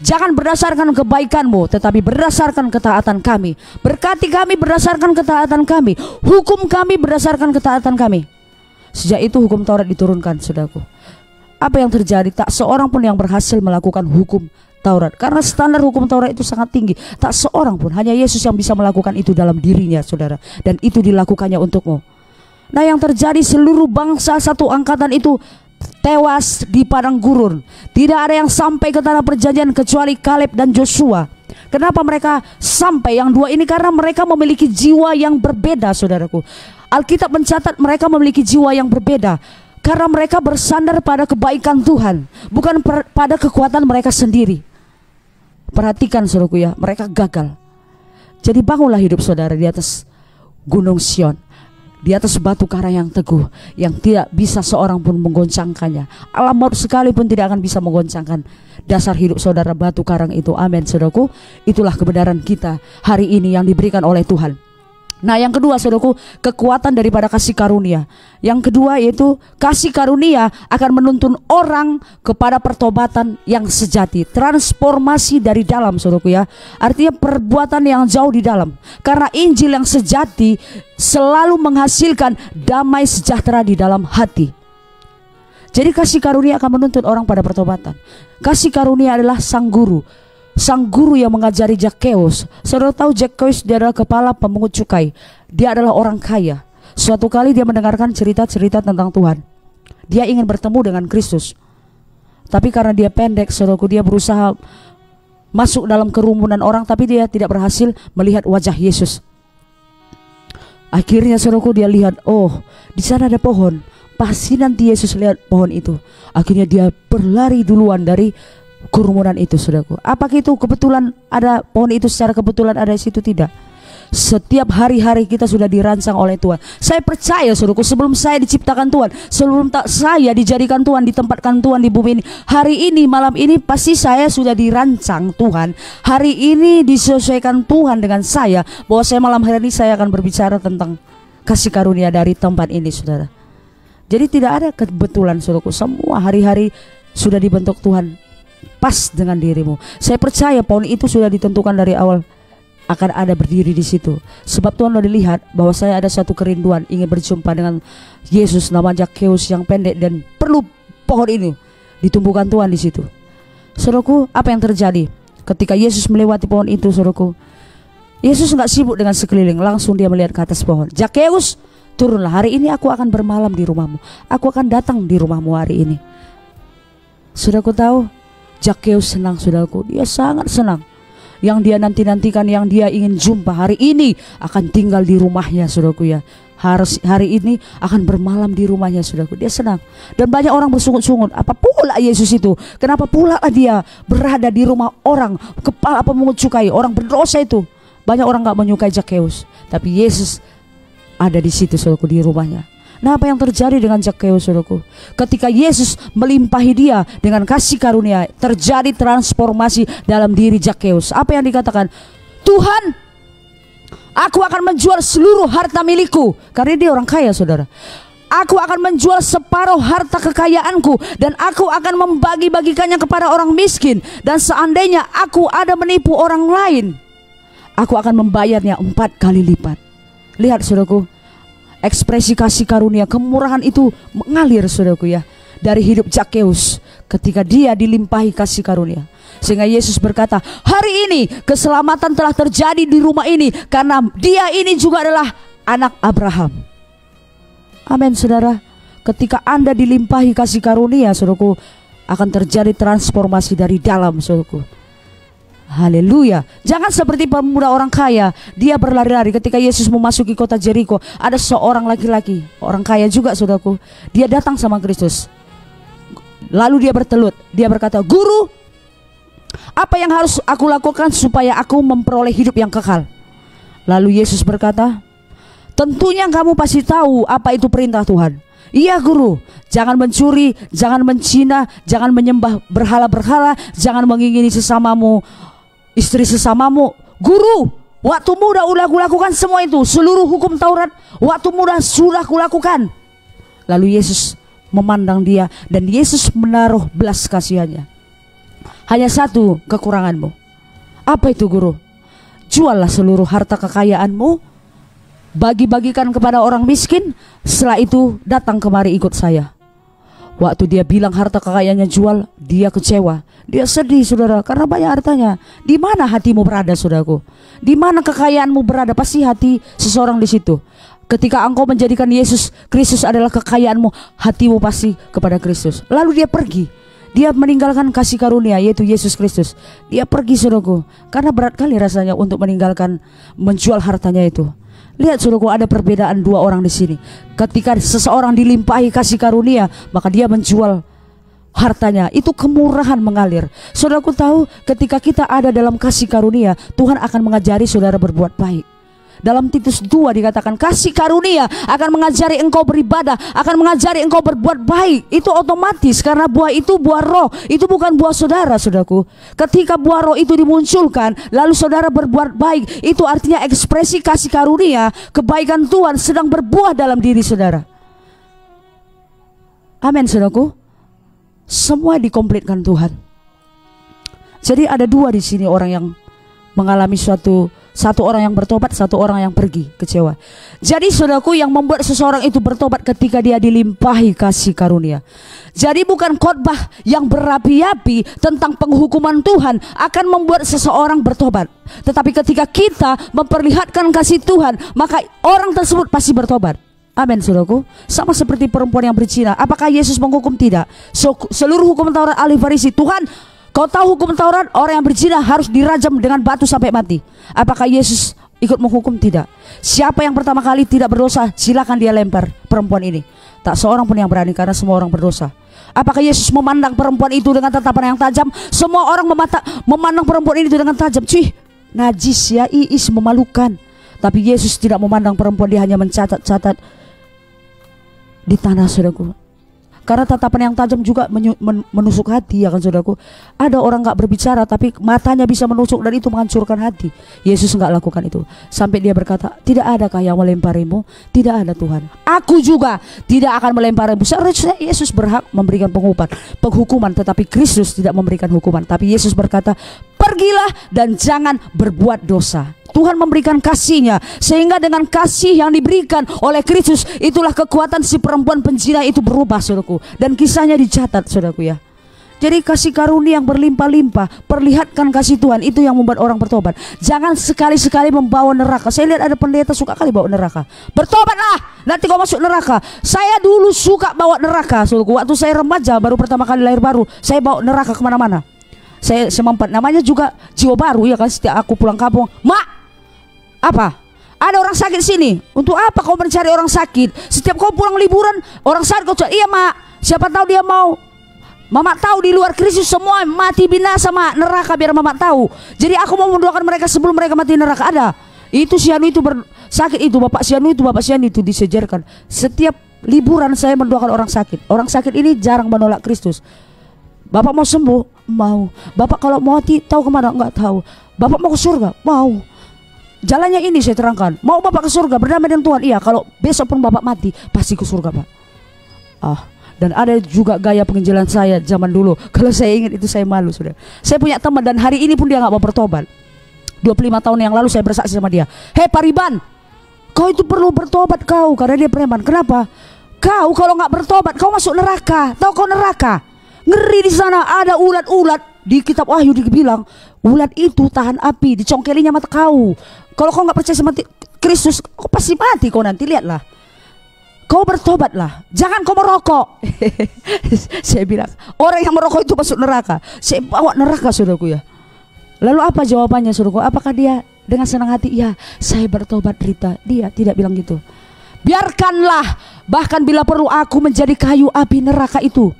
Speaker 1: Jangan berdasarkan kebaikan-Mu, tetapi berdasarkan ketaatan kami. Berkati kami berdasarkan ketaatan kami, hukum kami berdasarkan ketaatan kami. Sejak itu hukum Taurat diturunkan, saudaraku. Apa yang terjadi? Tak seorang pun yang berhasil melakukan hukum Taurat, karena standar hukum Taurat itu sangat tinggi. Tak seorang pun, hanya Yesus yang bisa melakukan itu dalam dirinya, saudara. Dan itu dilakukannya untukmu. Nah, yang terjadi, seluruh bangsa satu angkatan itu tewas di padang gurun. Tidak ada yang sampai ke tanah perjanjian kecuali Kaleb dan Joshua. Kenapa mereka sampai yang dua ini? Karena mereka memiliki jiwa yang berbeda, saudaraku. Alkitab mencatat mereka memiliki jiwa yang berbeda karena mereka bersandar pada kebaikan Tuhan, bukan pada kekuatan mereka sendiri. Perhatikan, saudaraku ya, mereka gagal. Jadi bangunlah hidup saudara di atas Gunung Sion, di atas batu karang yang teguh, yang tidak bisa seorang pun menggoncangkannya. Alam maut sekalipun tidak akan bisa menggoncangkan dasar hidup saudara, batu karang itu. Amin, saudaraku. Itulah kebenaran kita hari ini yang diberikan oleh Tuhan. Nah, yang kedua, saudaraku, kekuatan daripada kasih karunia. Yang kedua yaitu kasih karunia akan menuntun orang kepada pertobatan yang sejati, transformasi dari dalam, saudaraku ya. Artinya perbuatan yang jauh di dalam. Karena Injil yang sejati selalu menghasilkan damai sejahtera di dalam hati. Jadi kasih karunia akan menuntun orang pada pertobatan. Kasih karunia adalah sang guru. Sang guru yang mengajari Zakheus. Saudara tahu Zakheus dia adalah kepala pemungut cukai. Dia adalah orang kaya. Suatu kali dia mendengarkan cerita-cerita tentang Tuhan. Dia ingin bertemu dengan Kristus. Tapi karena dia pendek, saudaraku, dia berusaha masuk dalam kerumunan orang, tapi dia tidak berhasil melihat wajah Yesus. Akhirnya, saudaraku, dia lihat, oh, di sana ada pohon. Pasti nanti Yesus lihat pohon itu. Akhirnya dia berlari duluan dari kerumunan itu, saudaraku. Apakah itu kebetulan ada pohon itu secara kebetulan ada di situ? Tidak. Setiap hari-hari kita sudah dirancang oleh Tuhan. Saya percaya, saudaraku, sebelum saya diciptakan Tuhan, sebelum saya dijadikan Tuhan, ditempatkan Tuhan di bumi ini, hari ini, malam ini pasti saya sudah dirancang Tuhan. Hari ini disesuaikan Tuhan dengan saya, bahwa saya malam hari ini saya akan berbicara tentang kasih karunia dari tempat ini, saudara. Jadi tidak ada kebetulan, saudaraku. Semua hari-hari sudah dibentuk Tuhan pas dengan dirimu. Saya percaya pohon itu sudah ditentukan dari awal akan ada berdiri di situ. Sebab Tuhan sudah dilihat bahwa saya ada satu kerinduan ingin berjumpa dengan Yesus, nama Zakheus yang pendek, dan perlu pohon ini ditumbuhkan Tuhan di situ. Saudaraku, apa yang terjadi ketika Yesus melewati pohon itu, saudaraku? Yesus nggak sibuk dengan sekeliling, langsung dia melihat ke atas pohon. Zakheus, turunlah, hari ini aku akan bermalam di rumahmu. Aku akan datang di rumahmu hari ini. Saudaraku tahu, Zakheus senang, saudaraku. Dia sangat senang. Yang dia nanti-nantikan, yang dia ingin jumpa hari ini akan tinggal di rumahnya, saudaraku ya. Hari ini akan bermalam di rumahnya, saudaraku. Dia senang. Dan banyak orang bersungut-sungut, apa pula Yesus itu? Kenapa pula dia berada di rumah orang kepala pemungut cukai, orang berdosa itu? Banyak orang gak menyukai Zakheus, tapi Yesus ada di situ, saudaraku, di rumahnya. Nah, apa yang terjadi dengan Zakheus, saudaraku? Ketika Yesus melimpahi dia dengan kasih karunia, terjadi transformasi dalam diri Zakheus. Apa yang dikatakan? Tuhan, aku akan menjual seluruh harta milikku. Karena dia orang kaya, saudara. Aku akan menjual separuh harta kekayaanku, dan aku akan membagi-bagikannya kepada orang miskin. Dan seandainya aku ada menipu orang lain, aku akan membayarnya 4 kali lipat. Lihat, saudaraku, ekspresi kasih karunia, kemurahan itu mengalir, saudaraku ya, dari hidup Zakheus ketika dia dilimpahi kasih karunia. Sehingga Yesus berkata, hari ini keselamatan telah terjadi di rumah ini karena dia ini juga adalah anak Abraham. Amin, saudara. Ketika Anda dilimpahi kasih karunia, saudaraku, akan terjadi transformasi dari dalam, saudaraku. Haleluya. Jangan seperti pemuda orang kaya, dia berlari-lari ketika Yesus memasuki kota Jericho. Ada seorang laki-laki, orang kaya juga, saudaraku. Dia datang sama Kristus. Lalu dia bertelut. Dia berkata, "Guru, apa yang harus aku lakukan supaya aku memperoleh hidup yang kekal?" Lalu Yesus berkata, "Tentunya kamu pasti tahu apa itu perintah Tuhan. Iya guru, jangan mencuri, jangan menzina, jangan menyembah berhala-berhala, jangan mengingini sesamamu, istri sesamamu. Guru, waktu muda udah kulakukan semua itu, seluruh hukum Taurat waktu muda sudah kulakukan. Lalu Yesus memandang dia dan Yesus menaruh belas kasihannya. Hanya satu kekuranganmu. Apa itu guru? Juallah seluruh harta kekayaanmu, bagi-bagikan kepada orang miskin, setelah itu datang kemari ikut saya. Waktu dia bilang harta kekayaannya jual, dia kecewa, dia sedih saudara, karena banyak hartanya. Di mana hatimu berada saudaraku? Di mana kekayaanmu berada? Pasti hati seseorang di situ. Ketika engkau menjadikan Yesus Kristus adalah kekayaanmu, hatimu pasti kepada Kristus. Lalu dia pergi, dia meninggalkan kasih karunia yaitu Yesus Kristus. Dia pergi saudaraku, karena berat kali rasanya untuk meninggalkan, menjual hartanya itu. Lihat saudaraku, ada perbedaan dua orang di sini. Ketika seseorang dilimpahi kasih karunia, maka dia menjual hartanya. Itu kemurahan mengalir. Saudaraku tahu, ketika kita ada dalam kasih karunia, Tuhan akan mengajari saudara berbuat baik. Dalam Titus 2 dikatakan kasih karunia akan mengajari engkau beribadah, akan mengajari engkau berbuat baik. Itu otomatis karena buah itu buah roh, itu bukan buah saudara saudaraku. Ketika buah roh itu dimunculkan lalu saudara berbuat baik, itu artinya ekspresi kasih karunia, kebaikan Tuhan sedang berbuah dalam diri saudara. Amin saudaraku. Semua dikomplitkan Tuhan. Jadi ada dua di sini orang yang mengalami satu orang yang bertobat, satu orang yang pergi kecewa. Jadi saudaraku, yang membuat seseorang itu bertobat ketika dia dilimpahi kasih karunia. Jadi bukan khotbah yang berapi-api tentang penghukuman Tuhan akan membuat seseorang bertobat, tetapi ketika kita memperlihatkan kasih Tuhan, maka orang tersebut pasti bertobat. Amin saudaraku. Sama seperti perempuan yang berzina. Apakah Yesus menghukum? Tidak. Seluruh hukum Taurat ahli Farisi, Tuhan, kau tahu hukum Taurat, orang yang berzina harus dirajam dengan batu sampai mati. Apakah Yesus ikut menghukum? Tidak. Siapa yang pertama kali tidak berdosa, silakan dia lempar perempuan ini. Tak seorang pun yang berani karena semua orang berdosa. Apakah Yesus memandang perempuan itu dengan tatapan yang tajam? Semua orang memandang perempuan ini dengan tajam. Cih, najis ya, iis, memalukan. Tapi Yesus tidak memandang perempuan, dia hanya mencatat-catat di tanah saudaraku. Karena tatapan yang tajam juga menusuk hati, ya kan saudaraku. Ada orang gak berbicara tapi matanya bisa menusuk dan itu menghancurkan hati. Yesus gak lakukan itu. Sampai dia berkata, tidak adakah yang melemparimu? Tidak ada Tuhan. Aku juga tidak akan melemparimu. Seharusnya Yesus berhak memberikan penghukuman, tetapi Kristus tidak memberikan hukuman. Tapi Yesus berkata, pergilah dan jangan berbuat dosa. Tuhan memberikan kasih-Nya, sehingga dengan kasih yang diberikan oleh Kristus, itulah kekuatan si perempuan penzina itu berubah saudaraku. Dan kisahnya dicatat saudaraku ya. Jadi kasih karunia yang berlimpah-limpah, perlihatkan kasih Tuhan, itu yang membuat orang bertobat. Jangan sekali-sekali membawa neraka. Saya lihat ada pendeta suka kali bawa neraka. Bertobatlah, nanti kau masuk neraka. Saya dulu suka bawa neraka saudaraku. Waktu saya remaja, baru pertama kali lahir baru, saya bawa neraka kemana-mana. Saya semempat, namanya juga jiwa baru ya kan. Setiap aku pulang kampung, mak, apa? Ada orang sakit sini. Untuk apa kau mencari orang sakit? Setiap kau pulang liburan, orang sakit kau cari. Iya mak, siapa tahu dia mau. Mama tahu di luar Kristus semua mati binasa mak, neraka biar mama tahu. Jadi aku mau mendoakan mereka sebelum mereka mati neraka. Ada. Itu sianu itu sakit itu, bapak sianu itu disejarkan. Setiap liburan saya mendoakan orang sakit. Orang sakit ini jarang menolak Kristus. Bapak mau sembuh? Mau. Bapak kalau mau mati tahu kemana? Enggak tahu. Bapak mau ke surga? Mau. Jalannya ini saya terangkan. Mau bapak ke surga berdamai dengan Tuhan? Iya. Kalau besok pun bapak mati pasti ke surga pak. Dan ada juga gaya penginjilan saya zaman dulu. Kalau saya ingat itu saya malu sudah. Saya punya teman dan hari ini pun dia nggak mau bertobat. 25 tahun yang lalu saya bersaksi sama dia. Hei Pariban, kau itu perlu bertobat kau. Karena dia preman. Kenapa? Kau kalau nggak bertobat kau masuk neraka. Tahu kau neraka? Ngeri di sana. Ada ulat-ulat. Di kitab Wahyu dibilang ulat itu tahan api, dicongkelinya mata kau. Kalau kau nggak percaya sama Kristus, kau pasti mati kau nanti. Lihatlah, kau bertobatlah, jangan kau merokok. Saya bilang orang yang merokok itu masuk neraka. Saya bawa neraka saudaraku ya. Lalu apa jawabannya saudaraku? Apakah dia dengan senang hati? Ya, saya bertobat Rita. Dia tidak bilang gitu. Biarkanlah, bahkan bila perlu aku menjadi kayu api neraka itu.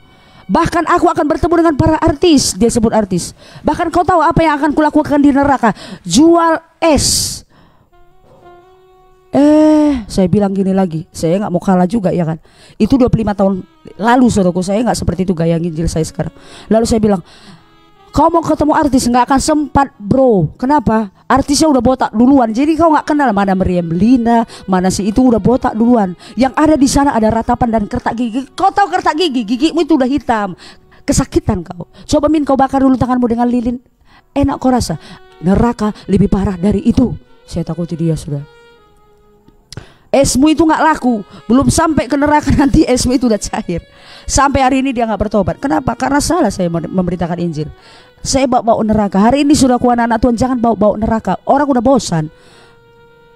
Speaker 1: Bahkan aku akan bertemu dengan para artis. Dia sebut artis. Bahkan kau tahu apa yang akan kulakukan di neraka? Jual es. Saya bilang gini lagi, saya nggak mau kalah juga ya kan. Itu 25 tahun lalu saudaraku, saya nggak seperti itu gaya nginjil saya sekarang. Lalu saya bilang, kau mau ketemu artis nggak akan sempat bro. Kenapa? Artisnya udah botak duluan. Jadi kau nggak kenal mana Meriam Belina, mana si itu udah botak duluan. Yang ada di sana ada ratapan dan kertak gigi. Kau tahu kertak gigi? Gigimu itu udah hitam. Kesakitan kau. Coba kau bakar dulu tanganmu dengan lilin. Enak kau rasa. Neraka lebih parah dari itu. Saya takuti dia sudah. Esmu itu nggak laku, belum sampai ke neraka nanti esmu itu udah cair. Sampai hari ini dia nggak bertobat. Kenapa? Karena salah saya memberitakan Injil. Saya bawa neraka. Hari ini saudaraku anak-anak Tuhan, jangan bawa neraka. Orang udah bosan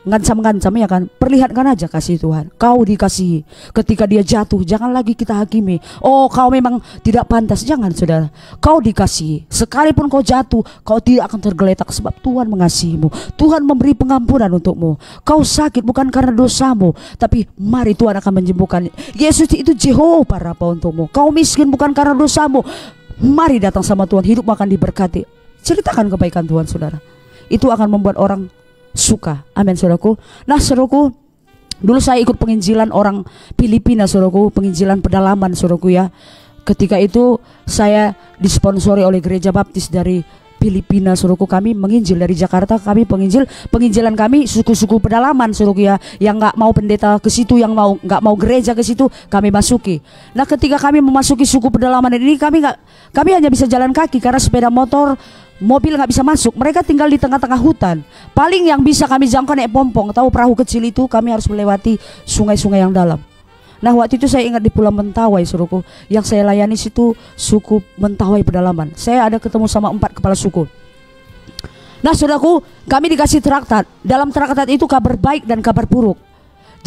Speaker 1: ngancam-ngancam ya kan. Perlihatkan aja kasih Tuhan. Kau dikasihi. Ketika dia jatuh, jangan lagi kita hakimi. Oh, kau memang tidak pantas. Jangan saudara. Kau dikasihi. Sekalipun kau jatuh, kau tidak akan tergeletak sebab Tuhan mengasihimu. Tuhan memberi pengampunan untukmu. Kau sakit bukan karena dosamu, tapi mari Tuhan akan menyembuhkan. Yesus itu Jehovah Rafa untukmu. Kau miskin bukan karena dosamu. Mari datang sama Tuhan, hidupmu akan diberkati. Ceritakan kebaikan Tuhan saudara. Itu akan membuat orang suka. Amin saudaraku. Nah saudaraku, dulu saya ikut penginjilan orang Filipina saudaraku, penginjilan pedalaman saudaraku ya. Ketika itu saya disponsori oleh gereja baptis dari Filipina saudaraku. Kami menginjil dari Jakarta, kami penginjilan kami suku-suku pedalaman saudaraku ya, yang nggak mau pendeta ke situ, yang nggak mau gereja ke situ, kami masuki. Nah ketika kami memasuki suku pedalaman ini, kami hanya bisa jalan kaki karena sepeda motor, mobil nggak bisa masuk. Mereka tinggal di tengah-tengah hutan. Paling yang bisa kami jangkau naik pompong. Tahu perahu kecil itu, kami harus melewati sungai-sungai yang dalam. Nah waktu itu saya ingat di Pulau Mentawai suruhku, yang saya layani situ suku Mentawai pedalaman. Saya ada ketemu sama 4 kepala suku. Nah saudaraku, kami dikasih traktat. Dalam traktat itu kabar baik dan kabar buruk.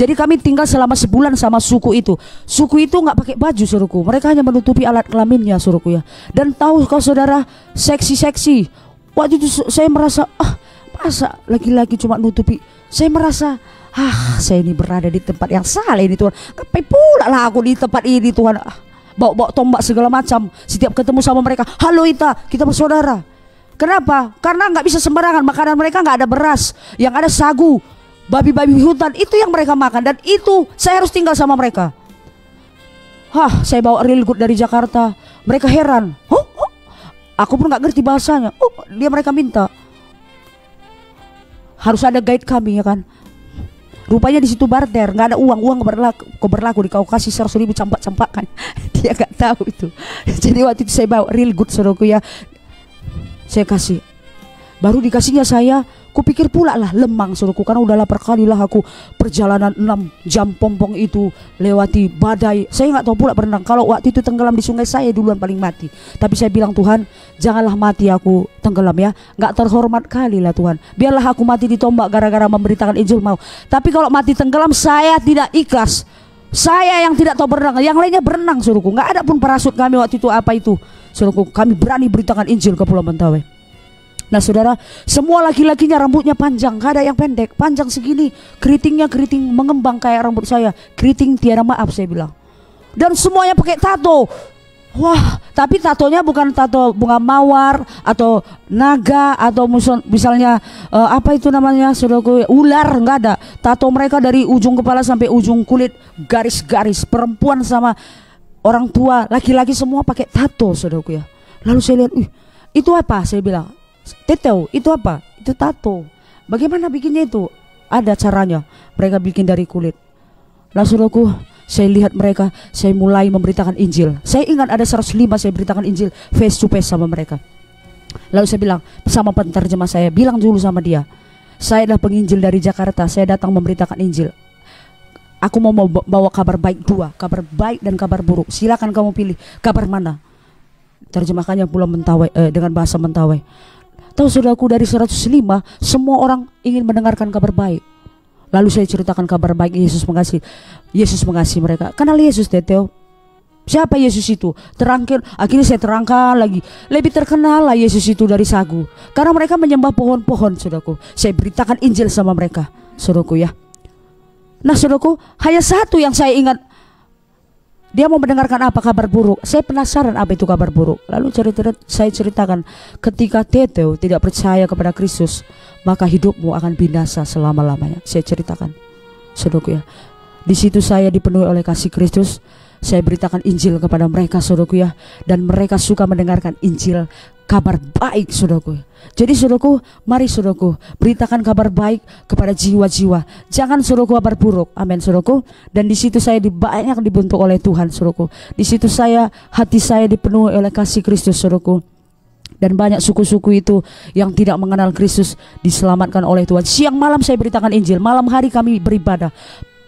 Speaker 1: Jadi kami tinggal selama sebulan sama suku itu. Suku itu nggak pakai baju suruhku. Mereka hanya menutupi alat kelaminnya suruhku ya. Dan tahu kau saudara, seksi-seksi. Waktu itu saya merasa, masa laki-laki cuma nutupi. Saya merasa, saya ini berada di tempat yang salah ini Tuhan. Ngapain pula lah aku di tempat ini Tuhan. Bawa-bawa tombak segala macam. Setiap ketemu sama mereka, halo Ita, kita bersaudara. Kenapa? Karena nggak bisa sembarangan. Makanan mereka nggak ada beras, yang ada sagu. Babi-babi hutan itu yang mereka makan, dan itu saya harus tinggal sama mereka. Saya bawa real good dari Jakarta. Mereka heran. Aku pun nggak ngerti bahasanya. Mereka minta harus ada guide kami ya kan. Rupanya di situ barter, nggak ada uang berlaku di kau kasih 100.000 campak-campakan. Dia nggak tahu itu. Jadi waktu itu saya bawa real good saudaraku ya. Saya kasih. Baru dikasihnya saya, kupikir pula lah lemang saudaraku, karena udah lapar kali lah aku perjalanan 6 jam pompong itu lewati badai. Saya nggak tahu pula berenang. Kalau waktu itu tenggelam di sungai, saya duluan paling mati. Tapi saya bilang, Tuhan janganlah mati aku tenggelam ya, nggak terhormat kali lah Tuhan. Biarlah aku mati di tombak gara-gara memberitakan Injil mau. Tapi kalau mati tenggelam saya tidak ikhlas. Saya yang tidak tahu berenang, yang lainnya berenang saudaraku. Nggak ada pun parasut kami waktu itu apa itu saudaraku. Kami berani beritakan Injil ke Pulau Mentawai. Nah saudara, semua laki-lakinya rambutnya panjang, gak ada yang pendek, panjang segini. Keritingnya keriting mengembang kayak rambut saya. Keriting tiada maaf saya bilang. Dan semuanya pakai tato. Wah, tapi tatonya bukan tato bunga mawar atau naga atau misalnya apa itu namanya saudaraku, ular, nggak ada. Tato mereka dari ujung kepala sampai ujung kulit, garis-garis. Perempuan sama orang tua, laki-laki semua pakai tato saudaraku ya. Lalu saya lihat, itu apa? Saya bilang, Teteo, itu apa? Itu tato. Bagaimana bikinnya itu? Ada caranya. Mereka bikin dari kulit. Nah saudaraku, saya lihat mereka, saya mulai memberitakan Injil. Saya ingat ada 105 saya beritakan Injil face to face sama mereka. Lalu saya bilang sama penterjemah saya, bilang dulu sama dia, saya adalah penginjil dari Jakarta, saya datang memberitakan Injil. Aku mau bawa kabar baik 2, kabar baik dan kabar buruk. Silakan kamu pilih kabar mana. Terjemahkannya Pulau Mentawai dengan bahasa Mentawai. Tahu saudaraku, dari 105 semua orang ingin mendengarkan kabar baik. Lalu saya ceritakan kabar baik Yesus mengasihi mereka. Kenal Yesus Teteo? Siapa Yesus itu? Akhirnya saya terangkan lagi. Lebih terkenal lah Yesus itu dari sagu, karena mereka menyembah pohon-pohon saudaraku. Saya beritakan Injil sama mereka saudaraku ya. Nah saudaraku, hanya satu yang saya ingat. Dia mau mendengarkan apa kabar buruk. Saya penasaran apa itu kabar buruk. Lalu saya ceritakan, ketika Teteo tidak percaya kepada Kristus, maka hidupmu akan binasa selama-lamanya. Saya ceritakan. saudaraku ya. Di situ saya dipenuhi oleh kasih Kristus. Saya beritakan Injil kepada mereka, saudaraku ya, dan mereka suka mendengarkan Injil, kabar baik, saudaraku. Jadi saudaraku, mari saudaraku beritakan kabar baik kepada jiwa-jiwa. Jangan saudaraku kabar buruk. Amin saudaraku. Dan di situ saya banyak dibentuk oleh Tuhan, saudaraku. Di situ hati saya dipenuhi oleh kasih Kristus, saudaraku. Dan banyak suku-suku itu yang tidak mengenal Kristus diselamatkan oleh Tuhan. Siang malam saya beritakan Injil, malam hari kami beribadah.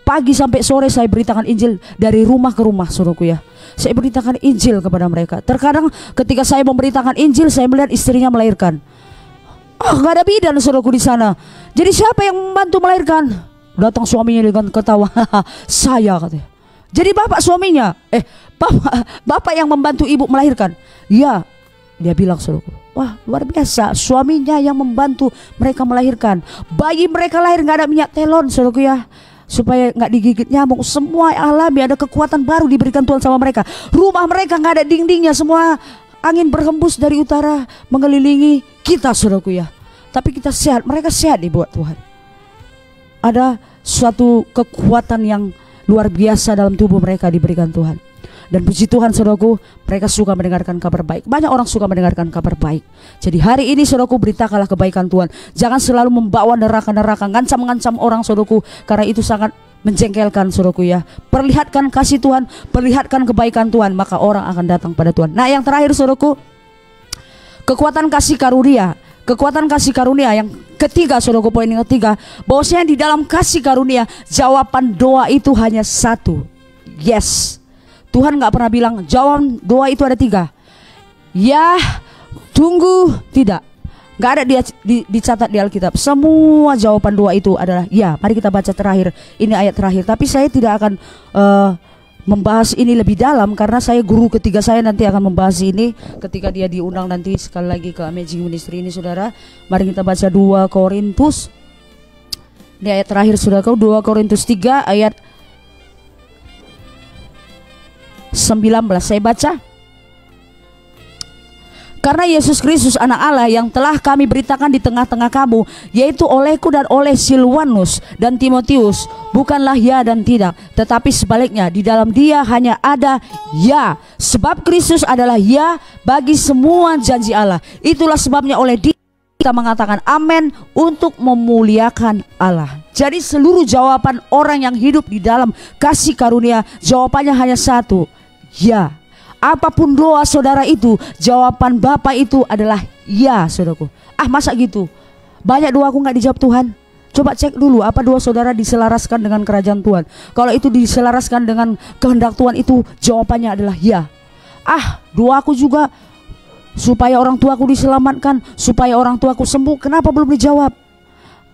Speaker 1: Pagi sampai sore saya beritakan Injil dari rumah ke rumah, saudaraku ya. Saya beritakan Injil kepada mereka. Terkadang ketika saya memberitakan Injil, saya melihat istrinya melahirkan. Gak ada bidan, saudaraku, di sana. Jadi siapa yang membantu melahirkan? Datang suaminya dengan ketawa. Saya, katanya. Jadi bapak suaminya, bapak yang membantu ibu melahirkan. Ya, dia bilang, saudaraku. Wah, luar biasa, suaminya yang membantu mereka melahirkan. Bayi mereka lahir gak ada minyak telon, saudaraku ya, supaya nggak digigit nyamuk. Semua alami, ada kekuatan baru diberikan Tuhan sama mereka. Rumah mereka nggak ada dindingnya, semua angin berhembus dari utara mengelilingi kita, saudaraku ya. Tapi kita sehat, mereka sehat dibuat Tuhan. Ada suatu kekuatan yang luar biasa dalam tubuh mereka diberikan Tuhan. Dan puji Tuhan, saudaraku, mereka suka mendengarkan kabar baik. Banyak orang suka mendengarkan kabar baik. Jadi hari ini, saudaraku, beritakanlah kebaikan Tuhan. Jangan selalu membawa neraka-neraka, ngancam-ngancam orang, saudaraku, karena itu sangat menjengkelkan, saudaraku ya. Perlihatkan kasih Tuhan, perlihatkan kebaikan Tuhan, maka orang akan datang pada Tuhan. Nah, yang terakhir, saudaraku, kekuatan kasih karunia. Kekuatan kasih karunia yang ketiga, saudaraku, poin yang ketiga, bahwasanya di dalam kasih karunia jawaban doa itu hanya satu. Yes. Tuhan gak pernah bilang jawaban doa itu ada 3. Ya, tunggu, tidak. Gak ada dicatat di Alkitab. Semua jawaban doa itu adalah ya. Mari kita baca terakhir, ini ayat terakhir. Tapi saya tidak akan membahas ini lebih dalam, karena saya guru ketiga saya nanti akan membahas ini ketika dia diundang nanti sekali lagi ke Amazing Ministry ini, saudara. Mari kita baca 2 Korintus. Ini ayat terakhir, saudara. 2 Korintus 3 ayat 19, saya baca. Karena Yesus Kristus anak Allah yang telah kami beritakan di tengah-tengah kamu, yaitu olehku dan oleh Silwanus dan Timotius, bukanlah ya dan tidak, tetapi sebaliknya, di dalam dia hanya ada ya. Sebab Kristus adalah ya bagi semua janji Allah. Itulah sebabnya oleh dia kita mengatakan amin untuk memuliakan Allah. Jadi seluruh jawaban orang yang hidup di dalam kasih karunia, jawabannya hanya satu, ya. Apapun doa saudara itu, jawaban Bapa itu adalah ya, saudaraku. Masa gitu? Banyak doaku nggak dijawab Tuhan. Coba cek dulu apa doa saudara diselaraskan dengan kerajaan Tuhan. Kalau itu diselaraskan dengan kehendak Tuhan, itu jawabannya adalah ya. Doaku juga supaya orang tuaku diselamatkan, supaya orang tuaku sembuh, kenapa belum dijawab?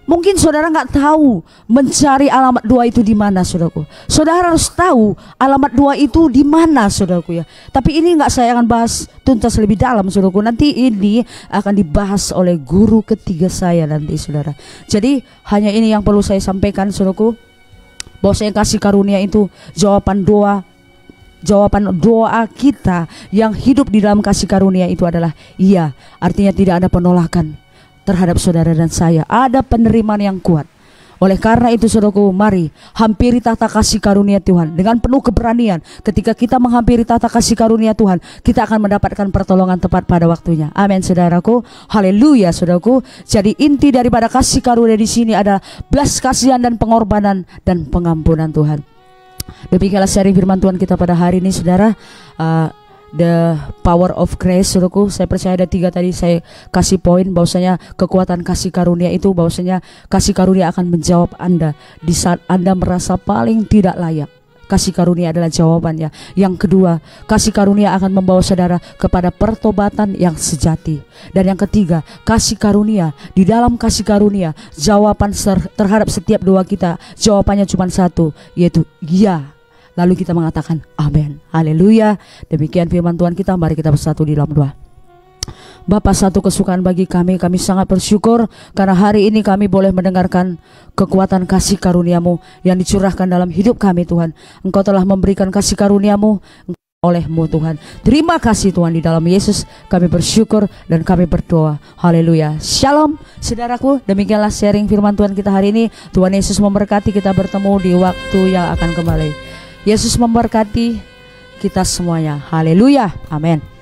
Speaker 1: Mungkin saudara nggak tahu mencari alamat doa itu di mana, saudaraku. Saudara harus tahu alamat doa itu di mana, saudaraku ya. Tapi ini nggak saya akan bahas tuntas lebih dalam, saudaraku. Nanti ini akan dibahas oleh guru ketiga saya nanti, saudara. Jadi hanya ini yang perlu saya sampaikan, saudaraku, bahwa saya kasih karunia itu jawaban doa kita yang hidup di dalam kasih karunia itu adalah iya. Artinya tidak ada penolakan terhadap saudara dan saya, ada penerimaan yang kuat. Oleh karena itu, saudaraku, mari hampiri tahta kasih karunia Tuhan dengan penuh keberanian. Ketika kita menghampiri tahta kasih karunia Tuhan, kita akan mendapatkan pertolongan tepat pada waktunya. Amin, saudaraku. Haleluya, saudaraku. Jadi inti daripada kasih karunia di sini adalah belas kasihan dan pengorbanan dan pengampunan Tuhan. Demikianlah sharing firman Tuhan kita pada hari ini, saudara. The power of grace, saudaraku. Saya percaya ada 3 tadi saya kasih poin, bahwasanya kekuatan kasih karunia itu, bahwasanya kasih karunia akan menjawab Anda di saat Anda merasa paling tidak layak. Kasih karunia adalah jawabannya. Yang kedua, kasih karunia akan membawa saudara kepada pertobatan yang sejati. Dan yang ketiga, kasih karunia, di dalam kasih karunia jawaban terhadap setiap doa kita, jawabannya cuma satu, yaitu ya. Lalu kita mengatakan amin. Haleluya. Demikian firman Tuhan kita. Mari kita bersatu di dalam doa. Bapa, satu kesukaan bagi kami sangat bersyukur karena hari ini kami boleh mendengarkan kekuatan kasih karuniamu yang dicurahkan dalam hidup kami, Tuhan. Engkau telah memberikan kasih karuniamu oleh-Mu Tuhan. Terima kasih Tuhan, di dalam Yesus kami bersyukur dan kami berdoa. Haleluya. Shalom saudaraku, demikianlah sharing firman Tuhan kita hari ini. Tuhan Yesus memberkati, kita bertemu di waktu yang akan kembali. Yesus memberkati kita semuanya. Haleluya. Amin.